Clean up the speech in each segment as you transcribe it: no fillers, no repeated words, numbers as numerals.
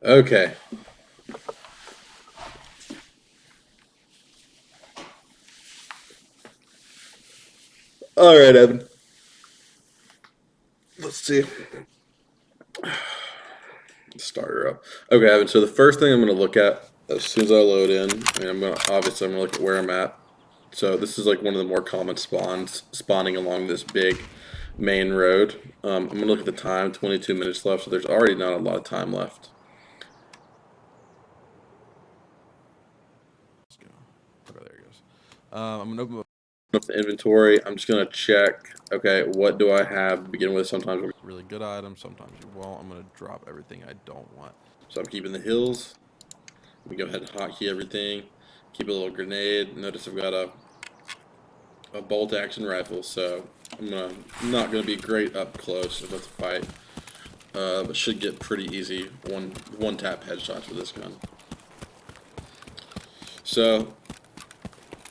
Okay. All right, Evan. Let's see. Start her up. Okay, Evan. So the first thing I'm going to look at as soon as I load in, and I'm going to look at where I'm at. So this is like one of the more common spawns spawning along this big main road. I'm going to look at the time, 22 minutes left. So there's already not a lot of time left. Let's go. Okay, there it goes. I'm going to open up the inventory. I'm just going to check. Okay, what do I have to begin with? Sometimes really good items, sometimes you won't. I'm going to drop everything I don't want. So I'm keeping the hills. Let me go ahead and hotkey everything. Keep a little grenade. Notice I've got a bolt action rifle, so I'm not gonna be great up close with the fight, but should get pretty easy one tap headshots with this gun. So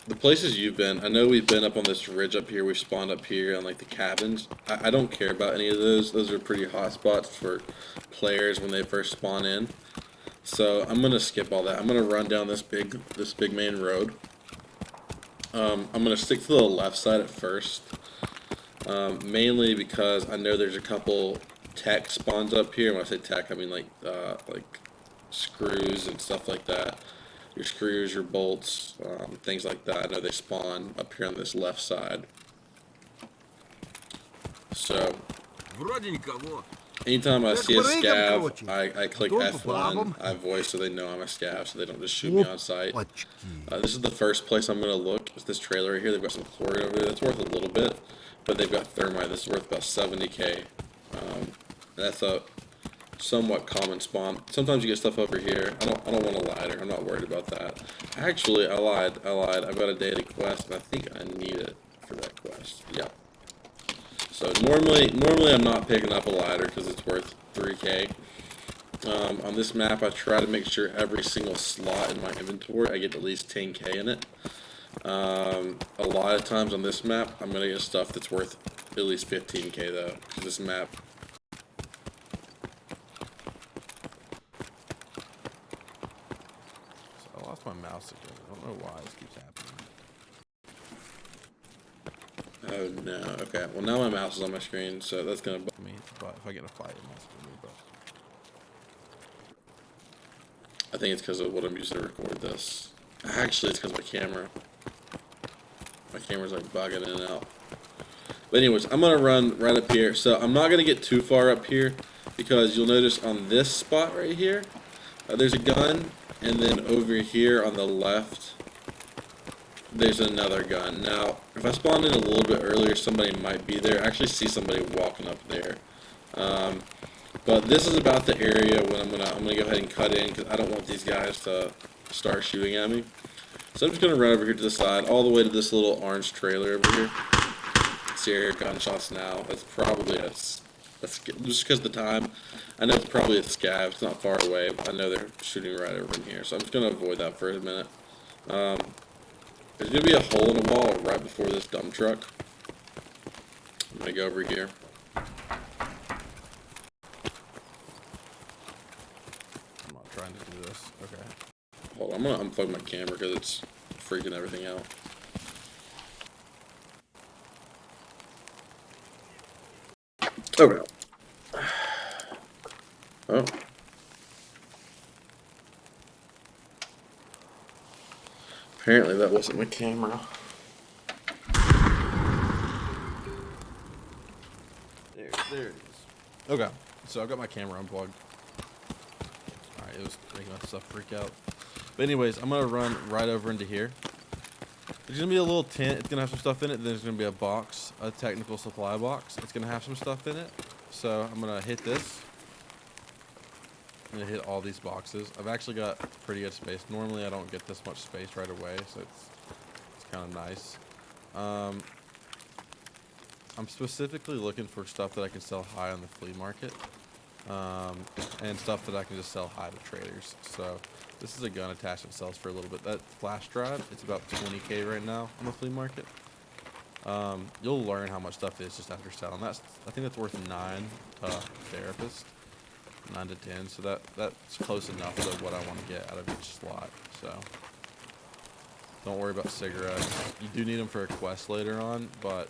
the places you've been, I know we've been up on this ridge up here. We've spawned up here on like the cabins. I don't care about any of those. Those are pretty hot spots for players when they first spawn in. So I'm gonna skip all that. I'm gonna run down this big main road. I'm gonna stick to the left side at first, mainly because I know there's a couple tech spawns up here. When I say tech, I mean like screws and stuff like that. Your screws, your bolts, things like that. I know they spawn up here on this left side. So anytime I see a scav, I click F1. I voice so they know I'm a scav, so they don't just shoot me on sight. This is the first place I'm going to look. It's this trailer right here. They've got some chlorine over there. That's worth a little bit, but they've got thermite. This is worth about 70k. That's a somewhat common spawn. Sometimes you get stuff over here. I don't want a lighter. I'm not worried about that. Actually, I lied. I've got a daily quest, and I think I need it for that quest. Yeah. So normally I'm not picking up a lighter because it's worth 3k. On this map, I try to make sure every single slot in my inventory, I get at least 10k in it. A lot of times on this map, I'm going to get stuff that's worth at least 15k though, because this map... So I lost my mouse again. I don't know why this keeps happening. Oh no, okay. Well now my mouse is on my screen, so that's going to bug me. But if I get in a fight, it must be me, but... I think it's because of what I'm using to record this. Actually, it's because of my camera. My camera's like bugging in and out. But anyways, I'm going to run right up here. So I'm not going to get too far up here because you'll notice on this spot right here, there's a gun. And then over here on the left, there's another gun. Now, if I spawned in a little bit earlier, somebody might be there. I actually see somebody walking up there. But this is about the area when I'm gonna go ahead and cut in because I don't want these guys to start shooting at me. So I'm just gonna run over here to the side, all the way to this little orange trailer over here. See here, gunshots now. That's probably just because of the time. I know it's probably a scav. It's not far away, but I know they're shooting right over in here. So I'm just gonna avoid that for a minute. There's gonna be a hole in the wall right before this dump truck. I'm gonna go over here. Trying to do this. Okay. Hold on, I'm gonna unplug my camera because it's freaking everything out. Okay. Oh. Apparently that wasn't my camera. There it is. Okay. So I've got my camera unplugged. Alright, it was making myself freak out. But anyways, I'm going to run right over into here. There's going to be a little tent. It's going to have some stuff in it. Then there's going to be a box, a technical supply box. It's going to have some stuff in it. So I'm going to hit this. I'm going to hit all these boxes. I've actually got pretty good space. Normally I don't get this much space right away, so it's kind of nice. I'm specifically looking for stuff that I can sell high on the flea market. And stuff that I can just sell high to traders. So this is a gun attachment sells for a little bit. That flash drive, it's about 20k right now on the flea market. You'll learn how much stuff is just after selling. I think that's worth 9 therapist. 9 to 10, so that's close enough to what I want to get out of each slot. So don't worry about cigarettes. You do need them for a quest later on, but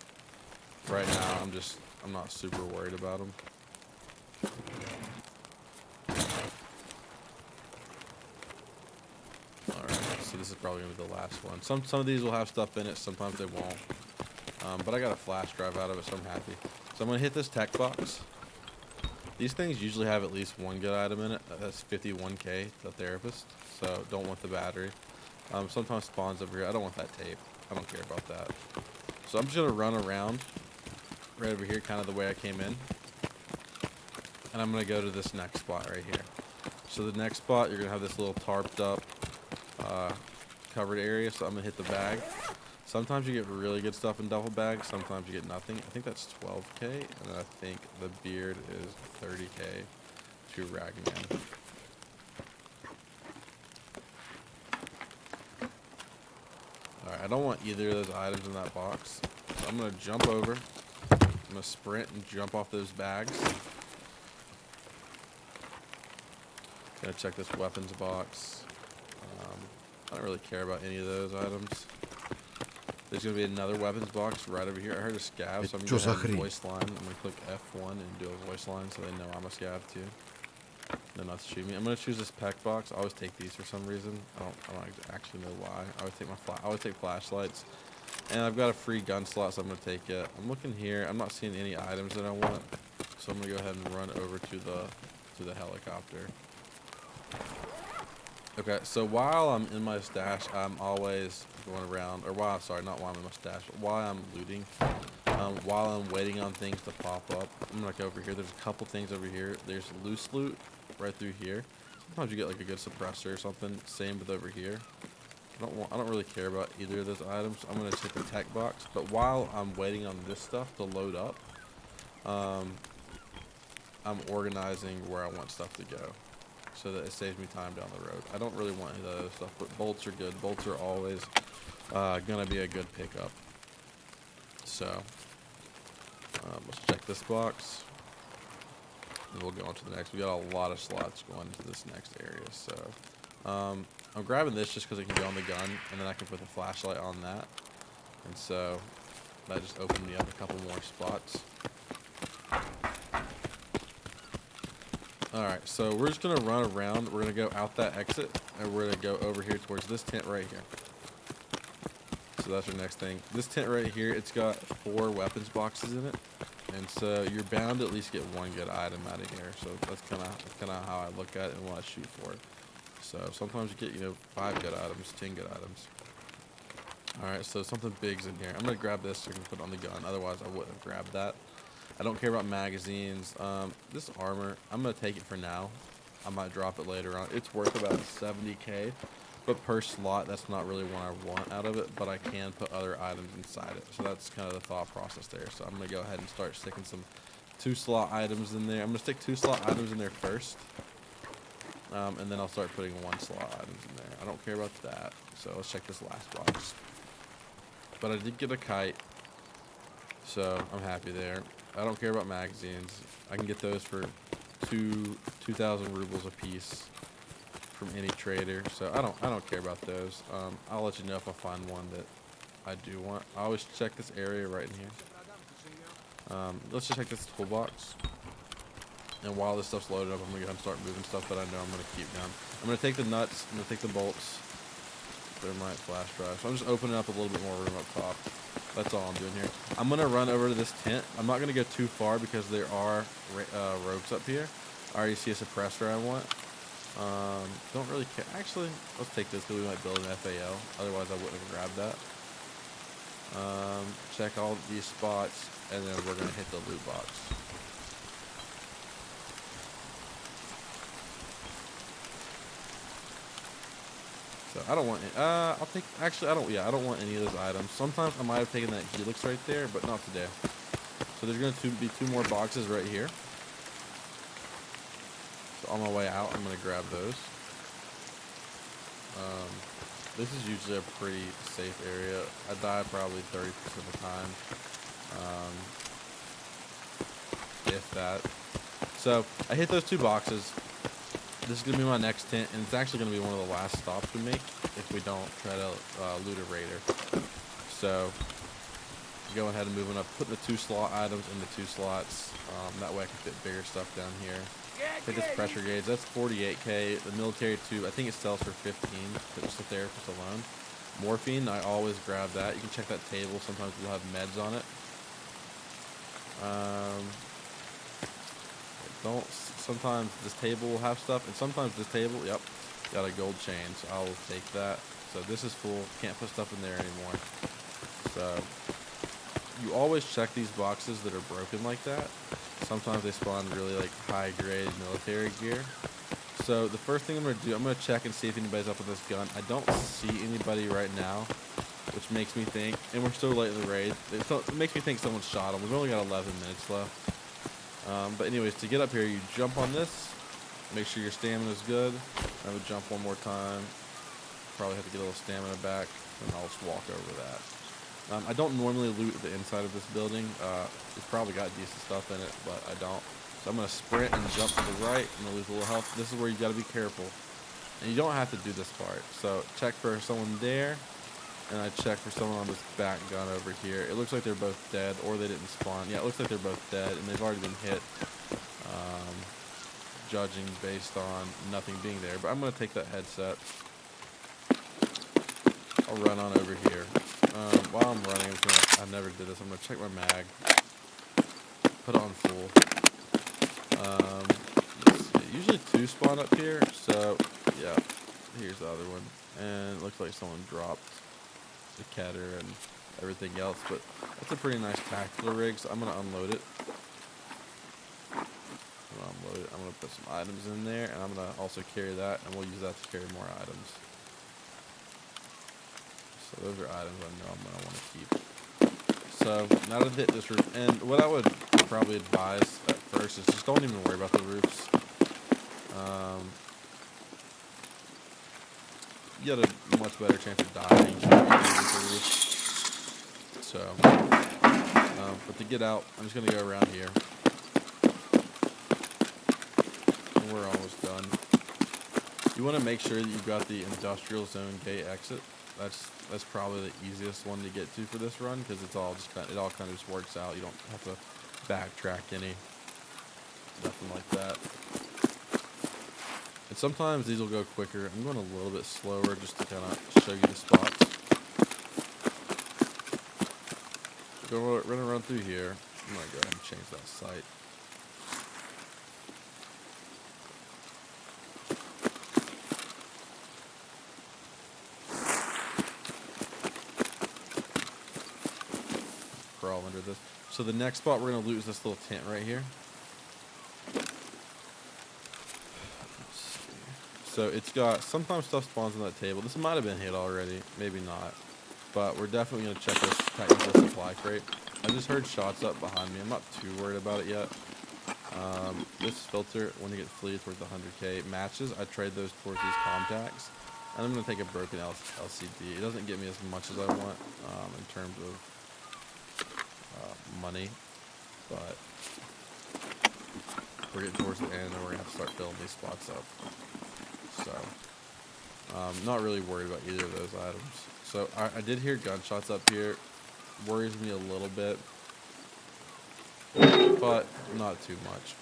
right now I'm not super worried about them. Alright, so this is probably gonna be the last one. Some of these will have stuff in it, sometimes they won't. But I got a flash drive out of it, so I'm happy. So I'm gonna hit this tech box. These things usually have at least one good item in it. That's 51k, the therapist. So don't want the battery. Sometimes spawns over here. I don't want that tape. I don't care about that. So I'm just gonna run around right over here, kind of the way I came in. And I'm gonna go to this next spot right here. So the next spot, you're gonna have this little tarped up, covered area. So I'm gonna hit the bag. Sometimes you get really good stuff in duffel bags. Sometimes you get nothing. I think that's 12k, and I think the beard is 30k to Ragman. Alright, I don't want either of those items in that box. So I'm gonna jump over. I'm gonna sprint and jump off those bags. Gonna check this weapons box. I don't really care about any of those items. There's going to be another weapons box right over here. I heard a scav, so I'm going to do a voice line. I'm going to click F1 and do a voice line so they know I'm a scav too. No, not to shoot me. I'm going to choose this pack box. I always take these for some reason. I don't actually know why. I always take flashlights. And I've got a free gun slot, so I'm going to take it. I'm looking here. I'm not seeing any items that I want. So I'm going to go ahead and run over to the helicopter. Okay, so while I'm in my stash, I'm always going around, or not while I'm in my stash, but while I'm looting, while I'm waiting on things to pop up, I'm gonna go over here. There's a couple things over here. There's loose loot right through here. Sometimes you get like a good suppressor or something. Same with over here. I don't really care about either of those items. I'm gonna check the tech box, but while I'm waiting on this stuff to load up, I'm organizing where I want stuff to go, so that it saves me time down the road. I don't really want any of the other stuff, but bolts are good. Bolts are always gonna be a good pickup. So let's check this box, and we'll go on to the next. We got a lot of slots going into this next area. So I'm grabbing this just because it can go on the gun, and then I can put the flashlight on that. And so that just opened me up a couple more spots. Alright, so we're just going to run around. We're going to go out that exit, and we're going to go over here towards this tent right here. So that's our next thing. This tent right here, it's got 4 weapons boxes in it. And so you're bound to at least get one good item out of here. So that's kind of how I look at it and what I shoot for. So sometimes you get, 5 good items, 10 good items. Alright, so something big's in here. I'm going to grab this so I can put it on the gun. Otherwise, I wouldn't have grabbed that. I don't care about magazines. This armor, I'm going to take it for now. I might drop it later on. It's worth about 70k. But per slot, that's not really what I want out of it. But I can put other items inside it. So that's kind of the thought process there. So I'm going to go ahead and start sticking some 2-slot items in there. I'm going to stick 2-slot items in there first. And then I'll start putting 1-slot items in there. I don't care about that. So let's check this last box. But I did get a kite. So I'm happy there. I don't care about magazines. I can get those for 2,000 rubles a piece from any trader. So I don't care about those. I'll let you know if I find one that I do want. I always check this area right in here. Let's just check this toolbox. And while this stuff's loaded up, I'm gonna go ahead and start moving stuff that I know I'm gonna keep down. I'm gonna take the nuts. I'm gonna take the bolts. They're my flash drive. So I'm just opening up a little bit more room up top. That's all I'm doing here. I'm going to run over to this tent. I'm not going to go too far because there are ropes up here. I already see a suppressor I want. Don't really care. Actually, let's take this because we might build an FAL. Otherwise, I wouldn't have grabbed that. Check all these spots, and then we're going to hit the loot box. So I don't want it. I don't want any of those items. Sometimes I might have taken that helix right there, but not today. So there's going to be 2 more boxes right here. So on my way out, I'm going to grab those. This is usually a pretty safe area. I die probably 30% of the time. If that. So I hit those 2 boxes. This is going to be my next tent, and it's actually going to be one of the last stops we make if we don't try to loot a raider. So go ahead and moving up, putting the 2 slot items in the 2 slots. That way I can fit bigger stuff down here. Take this pressure gauge. That's 48k. The military tube, I think it sells for 15. Just the therapist alone. Morphine, I always grab that. You can check that table. Sometimes we'll have meds on it. Sometimes this table will have stuff, and sometimes this table, yep, got a gold chain, so I will take that. So this is full, can't put stuff in there anymore. So you always check these boxes that are broken like that. Sometimes they spawn really like high grade military gear. So the first thing I'm going to do, I'm going to check and see if anybody's up with this gun. I don't see anybody right now, which makes me think, and we're still late in the raid, it makes me think someone shot him. We've only got 11 minutes left. But anyways, to get up here, you jump on this, make sure your stamina is good. I would jump one more time. Probably have to get a little stamina back, and I'll just walk over that. I don't normally loot the inside of this building. It's probably got decent stuff in it, but I don't. So I'm going to sprint and jump to the right. I'm going to lose a little health. This is where you got to be careful. And you don't have to do this part. So check for someone there. And I check for someone on this back gun over here. It looks like they're both dead, or they didn't spawn. Yeah, it looks like they're both dead, and they've already been hit. Judging based on nothing being there. But I'm going to take that headset. I'll run on over here. While I'm running, I never did this. I'm going to check my mag. Put it on full. Let's see. Usually 2 spawn up here, so yeah. Here's the other one. And it looks like someone dropped the Keter and everything else, but that's a pretty nice tactical rig, so I'm going to unload it. I'm going to put some items in there, and I'm going to also carry that, and we'll use that to carry more items. So those are items I know I'm going to want to keep. So now to hit this roof, and what I would probably advise at first is just don't even worry about the roofs. You got a much better chance of dying if you with the roof. So, but to get out, I'm just going to go around here. And we're almost done. You want to make sure that you've got the industrial zone gate exit. That's probably the easiest one to get to for this run, because it all kind of just works out. You don't have to backtrack nothing like that. And sometimes these will go quicker. I'm going a little bit slower just to kind of show you the spots. We're going to run through here. I'm going to go ahead and change that sight. Crawl under this. So the next spot we're going to loot is this little tent right here. So it's got, sometimes stuff spawns on that table. This might have been hit already, maybe not. But we're definitely going to check this technical supply crate. I just heard shots up behind me. I'm not too worried about it yet. This filter, when you get fleet, it's worth 100k. Matches, I trade those towards these contacts. And I'm going to take a broken LCD. It doesn't get me as much as I want in terms of money. But we're getting towards the end, and we're going to have to start filling these spots up. So, not really worried about either of those items. So, I did hear gunshots up here. Worries me a little bit, but not too much.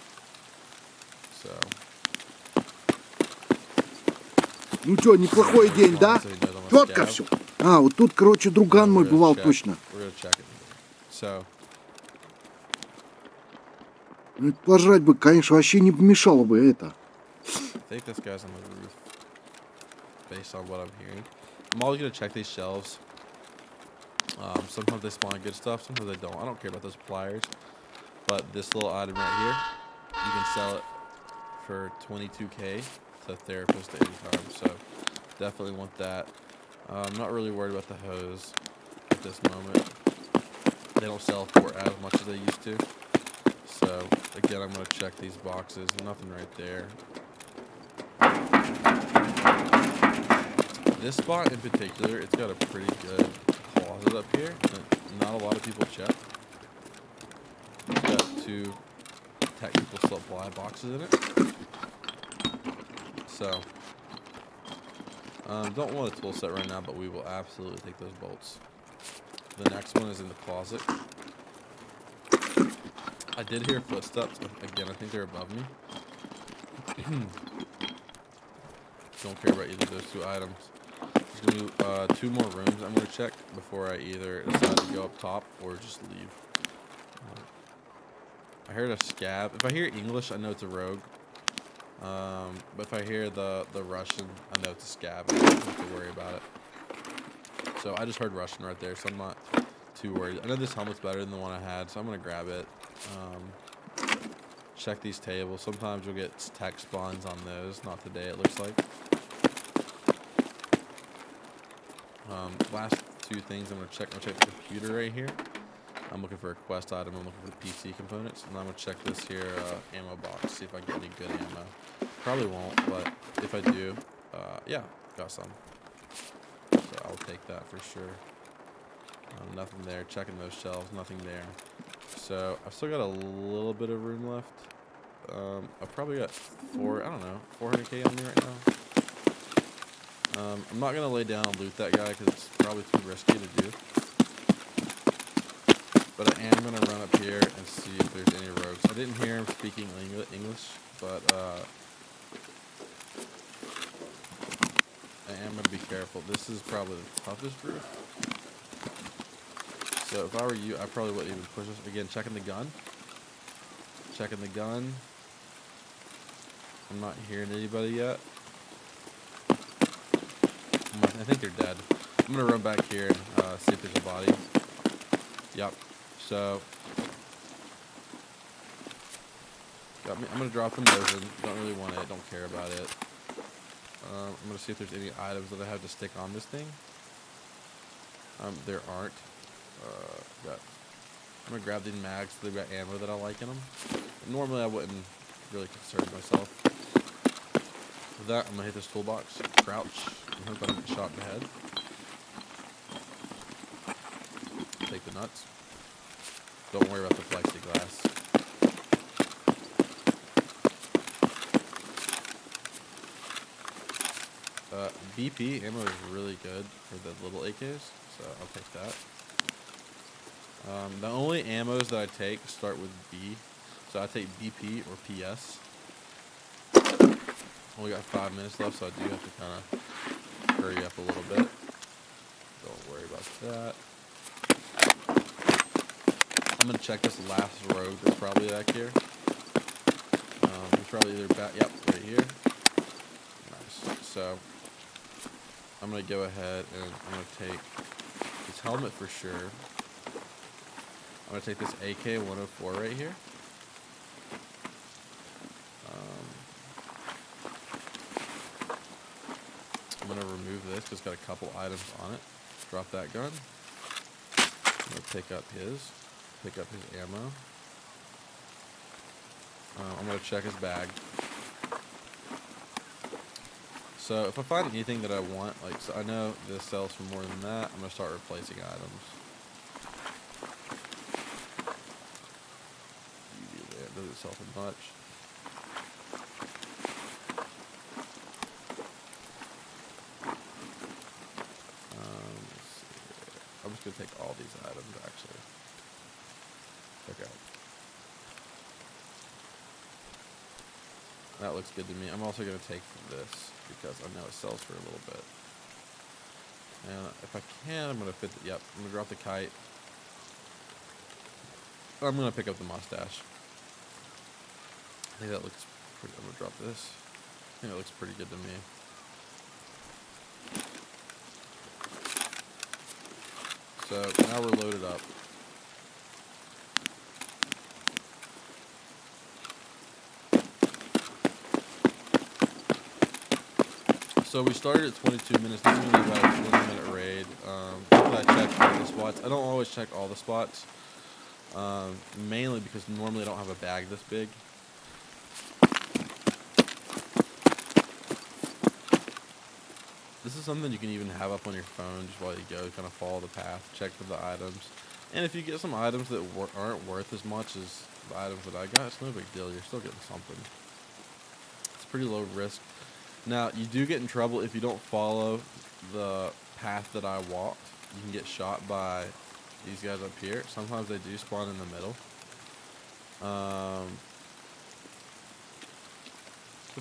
So. Ну что, неплохой день, да? Четко все. А, вот тут, короче, друган мой бывал точно. So. Пожрать бы, конечно, вообще не помешало бы это. I think this guy's on the roof, based on what I'm hearing. I'm always going to check these shelves. Sometimes they spawn good stuff, sometimes they don't. I don't care about those pliers. But this little item right here, you can sell it for 22k to therapist at any time. So definitely want that. I'm not really worried about the hose at this moment. They don't sell for as much as they used to. So again, I'm going to check these boxes. Nothing right there. This spot in particular, it's got a pretty good closet up here that not a lot of people check. It's got 2 technical supply boxes in it. So, don't want a tool set right now, but we will absolutely take those bolts. The next one is in the closet. I did hear footsteps. Again, I think they're above me. Don't care about either of those two items. There's gonna be 2 more rooms I'm gonna check before I either decide to go up top or just leave. I heard a scav. If I hear English, I know it's a rogue. But if I hear the Russian, I know it's a scav. I don't have to worry about it. So I just heard Russian right there, so I'm not too worried. I know this helmet's better than the one I had, so I'm gonna grab it. Check these tables. Sometimes you'll get tech spawns on those. Not today, it looks like. Last 2 things I'm gonna check. I'm gonna check the computer right here. I'm looking for a quest item. I'm looking for the PC components, and I'm gonna check this here ammo box. See if I get any good ammo. Probably won't, but if I do, yeah, got some. So I'll take that for sure. Nothing there. Checking those shelves. Nothing there. So I've still got a little bit of room left. I've probably got 400k on me right now. I'm not gonna lay down and loot that guy because it's probably too risky to do. But I am gonna run up here and see if there's any rogues. I didn't hear him speaking English, but I am gonna be careful. This is probably the toughest roof. So if I were you, I probably wouldn't even push this. Again, checking the gun. Checking the gun. I'm not hearing anybody yet. I think they're dead. I'm gonna run back here and see if there's a body. Yep. So got me. I'm gonna drop the Mosin. Don't really want it. Don't care about it. I'm gonna see if there's any items that I have to stick on this thing. There aren't. I'm gonna grab these mags. They've got ammo that I like in them. Normally I wouldn't really concern myself with that. I'm gonna hit this toolbox, crouch, and hope I don't get shot in the head. Take the nuts. Don't worry about the plexiglass. BP ammo is really good for the little AKs, so I'll take that. The only ammos that I take start with B, so I take BP or PS. Only got 5 minutes left, so I do have to kind of hurry up a little bit. Don't worry about that. I'm gonna check this last rogue that's probably back here. He's probably either back, yep, right here. Nice. So I'm gonna go ahead and I'm gonna take his helmet for sure. I'm gonna take this AK-104 right here. I'm gonna remove this because it's got a couple items on it. Drop that gun. I'm gonna pick up his ammo. I'm gonna check his bag. So if I find anything that I want, like, so I know this sells for more than that, I'm gonna start replacing items. It doesn't sell for much. I'm just gonna take all these items actually. Okay. That looks good to me. I'm also gonna take this because I know it sells for a little bit. And if I can, I'm gonna fit the, yep, I'm gonna drop the kite. I'm gonna pick up the mustache. I think that looks pretty, I'm gonna drop this. I think it looks pretty good to me. So now we're loaded up. So we started at 22 minutes. This is going to be about a 20-minute raid. I checked all the spots. I don't always check all the spots. Mainly because normally I don't have a bag this big. This is something you can even have up on your phone just while you go, kind of follow the path, check for the items. And if you get some items that aren't worth as much as the items that I got. It's no big deal. You're still getting something. It's pretty low risk. Now, you do get in trouble if you don't follow the path that I walked. You can get shot by these guys up here. Sometimes they do spawn in the middle. But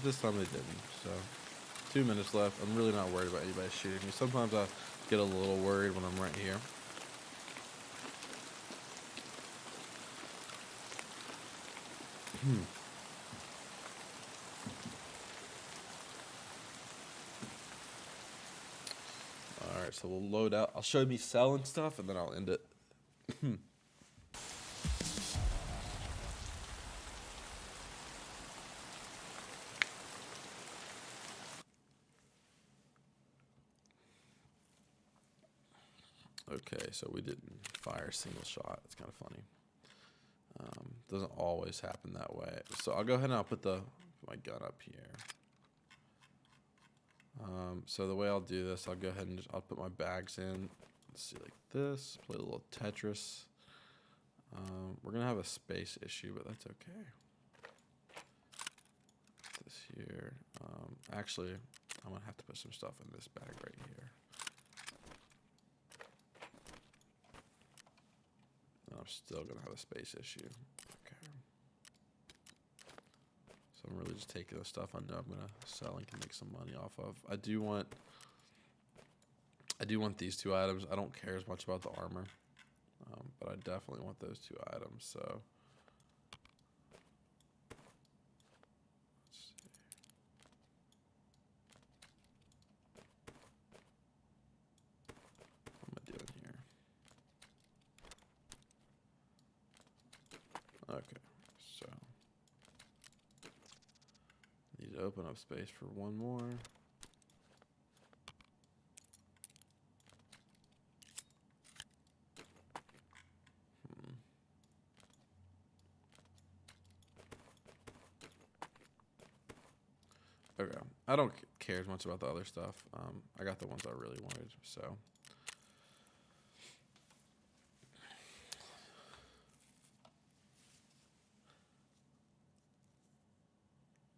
this time they didn't. So, 2 minutes left. I'm really not worried about anybody shooting me. Sometimes I get a little worried when I'm right here. Alright, so we'll load out. I'll show me selling stuff and then I'll end it. Okay, so we didn't fire a single shot. It's kind of funny. Doesn't always happen that way. So I'll go ahead and I'll put my gun up here. So the way I'll do this, I'll go ahead and I'll put my bags in. Let's see, like this. Play a little Tetris. We're gonna have a space issue, but that's okay. Put this here. Actually, I'm gonna have to put some stuff in this bag right here. And I'm still gonna have a space issue. Okay. So I'm really just taking the stuff I know I'm gonna sell and can make some money off of. I do want these 2 items. I don't care as much about the armor, but I definitely want those 2 items. So let's see. What am I doing here? Okay, so need to open up space for one more. Okay, I don't care as much about the other stuff. I got the ones I really wanted, so.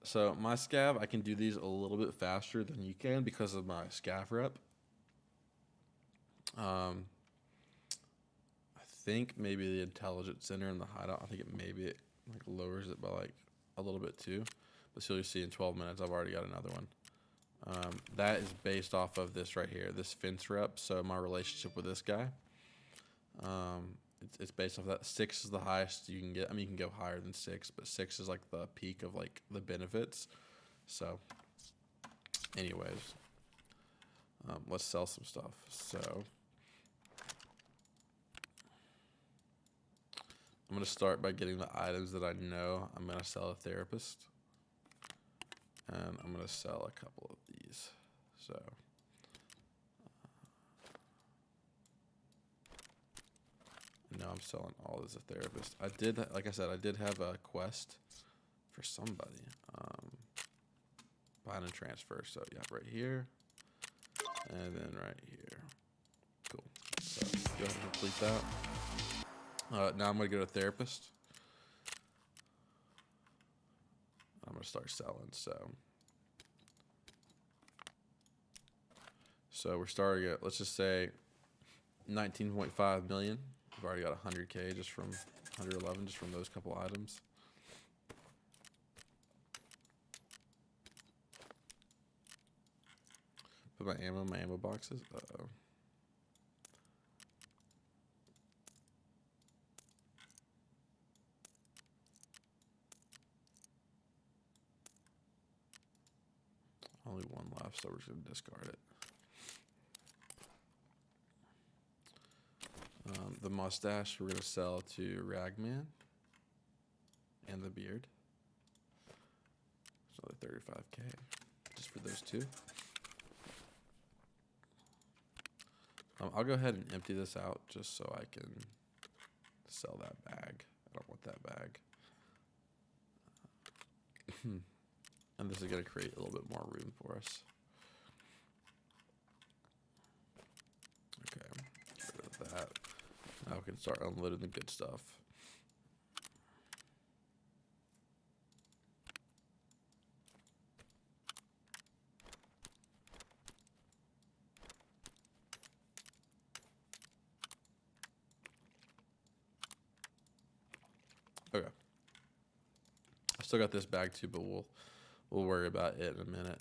So my scav, I can do these a little bit faster than you can because of my scav rep. I think maybe the intelligence center in the hideout, I think it like lowers it by like a little bit too. But so you'll see in 12 minutes, I've already got another one. That is based off of this right here, this fence rep. So my relationship with this guy, it's based off that. 6 is the highest you can get. I mean, you can go higher than 6, but 6 is like the peak of like the benefits. So, anyways, let's sell some stuff. So, I'm gonna start by getting the items that I know I'm gonna sell a therapist, and I'm gonna sell a couple of these. So. Now I'm selling all as a therapist. Like I said, I did have a quest for somebody. Buy and transfer. So yeah, right here, and then right here. Cool. So go ahead and complete that. Now I'm gonna go to therapist. I'm gonna start selling. So we're starting at, let's just say 19.5 million. I've already got 100K just from 111, just from those couple items. Put my ammo boxes. Uh-oh. Only one left, so we're just gonna discard it. The mustache we're gonna sell to Ragman, and the beard. It's another 35K just for those 2. I'll go ahead and empty this out just so I can sell that bag. I don't want that bag. And this is gonna create a little bit more room for us. Okay, get rid of that. Now we can start unloading the good stuff. Still got this bag too, but we'll worry about it in a minute.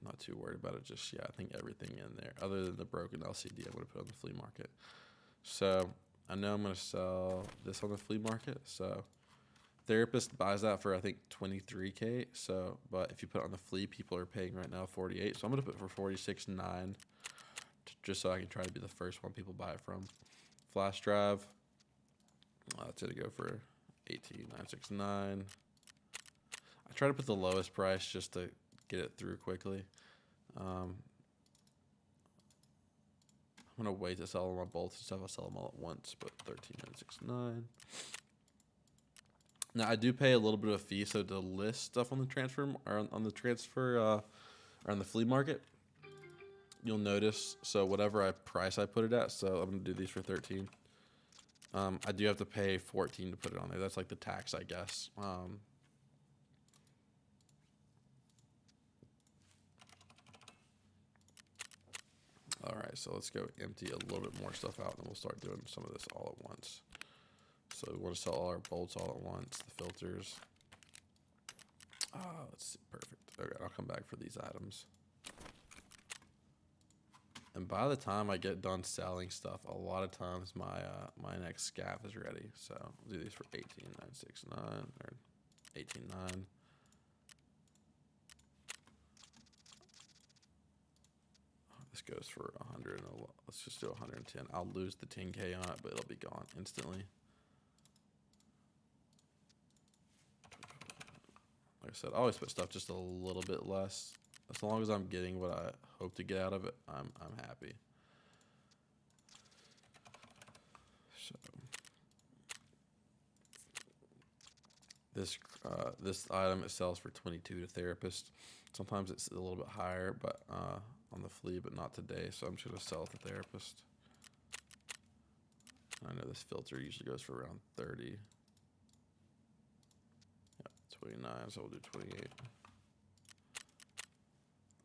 Not too worried about it just yet. I think everything in there, other than the broken LCD, I'm gonna put on the flea market. So I know I'm gonna sell this on the flea market. So Therapist buys that for I think 23K. So, but if you put it on the flea, people are paying right now 48. So I'm gonna put it for 46.9, just so I can try to be the first one people buy it from. Flash drive, it's gonna go for 18,969. I try to put the lowest price just to get it through quickly. I'm gonna wait to sell all my bolts and stuff. I'll sell them all at once, but 13,969. Now I do pay a little bit of a fee, so to list stuff on the transfer or on the transfer or on the flea market, you'll notice. So whatever price I put it at, so I'm gonna do these for 13. I do have to pay 14 to put it on there. That's like the tax, I guess. All right, so let's go empty a little bit more stuff out, and we'll start doing some of this all at once. So we want to sell all our bolts all at once, the filters. Let's see, perfect. Okay, I'll come back for these items. And by the time I get done selling stuff, a lot of times my my next scav is ready. So I'll do these for 18,969 or 18,9. This goes for 100. Let's just do 110. I'll lose the 10K on it, but it'll be gone instantly. Like I said, I always put stuff just a little bit less. As long as I'm getting what I hope to get out of it, I'm happy. So this item, it sells for 22 to Therapist. Sometimes it's a little bit higher, but on the flea, but not today. So I'm just gonna sell it to Therapist. I know this filter usually goes for around 30. 29, so we'll do 28.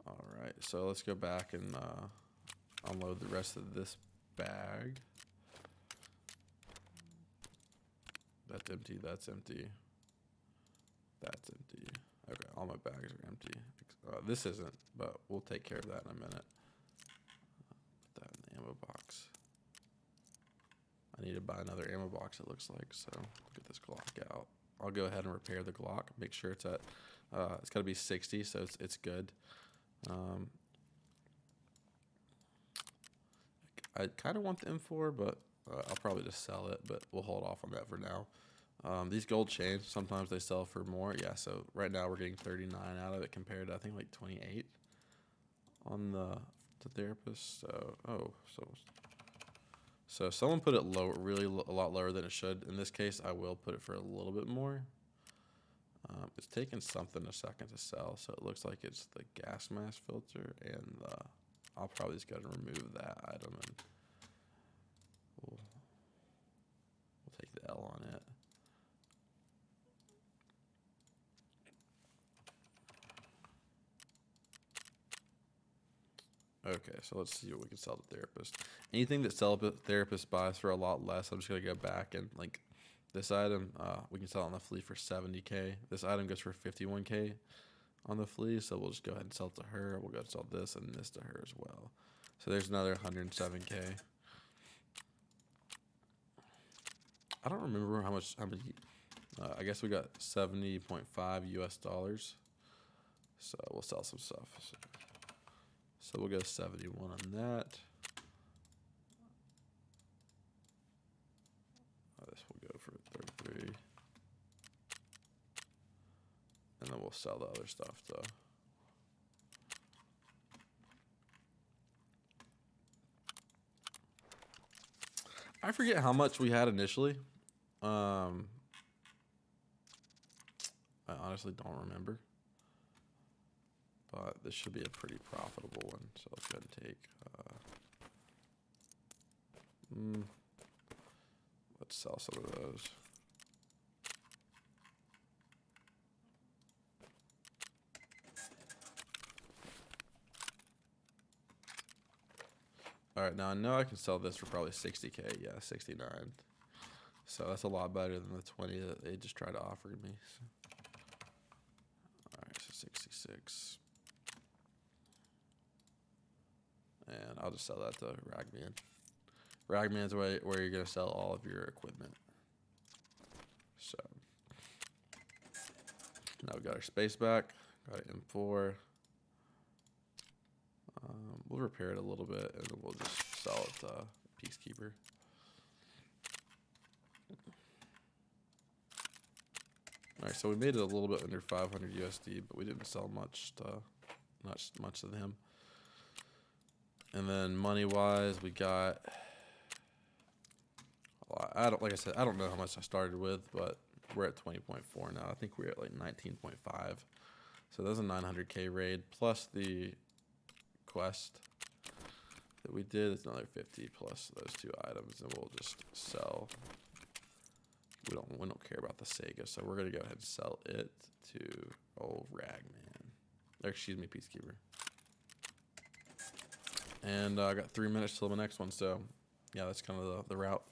All right, so let's go back and unload the rest of this bag. That's empty, that's empty. That's empty. Okay, all my bags are empty. This isn't, but we'll take care of that in a minute. Put that in the ammo box. I need to buy another ammo box, it looks like, so get this Glock out. I'll go ahead and repair the Glock. Make sure it's at, it's got to be 60, so it's good. I kind of want the M4, but I'll probably just sell it, but we'll hold off on that for now. These gold chains, sometimes they sell for more. Yeah, so right now we're getting 39 out of it compared to, I think, like 28 on the Therapist. So, so someone put it low, really a lot lower than it should. In this case, I will put it for a little bit more. It's taking something a second to sell, so it looks like it's the gas mask filter, and I'll probably just go to remove that item, and we'll take the L on it. Okay, so let's see what we can sell to Therapist. Anything that Therapist buys for a lot less, I'm just gonna go back and like this item, we can sell it on the flea for 70K. This item goes for 51K on the flea, so we'll just go ahead and sell it to her. We'll go sell this and this to her as well. So there's another 107K. I don't remember how many. I guess we got 70.5 US dollars. So we'll sell some stuff. So we'll go 71 on that. This will go for 33. And then we'll sell the other stuff though. I forget how much we had initially. I honestly don't remember. But this should be a pretty profitable one. So let's go ahead and take. Let's sell some of those. All right, now I know I can sell this for probably 60K. Yeah, 69. So that's a lot better than the 20 that they just tried to offer me. So. I'll just sell that to Ragman. Ragman's where you're gonna sell all of your equipment. So now we got our space back. Got an M4. We'll repair it a little bit and then we'll just sell it to Peacekeeper. Alright, so we made it a little bit under 500 USD, but we didn't sell much to them. And then money wise, we got, like I said, I don't know how much I started with, but we're at 20.4 now. I think we're at like 19.5. So there's a 900k raid plus the quest that we did. It's another 50 plus those 2 items, and we'll just sell. We don't care about the Sega, so we're gonna go ahead and sell it to old Ragman. Or excuse me, Peacekeeper. And I got 3 minutes till the next one, so yeah, that's kind of the route.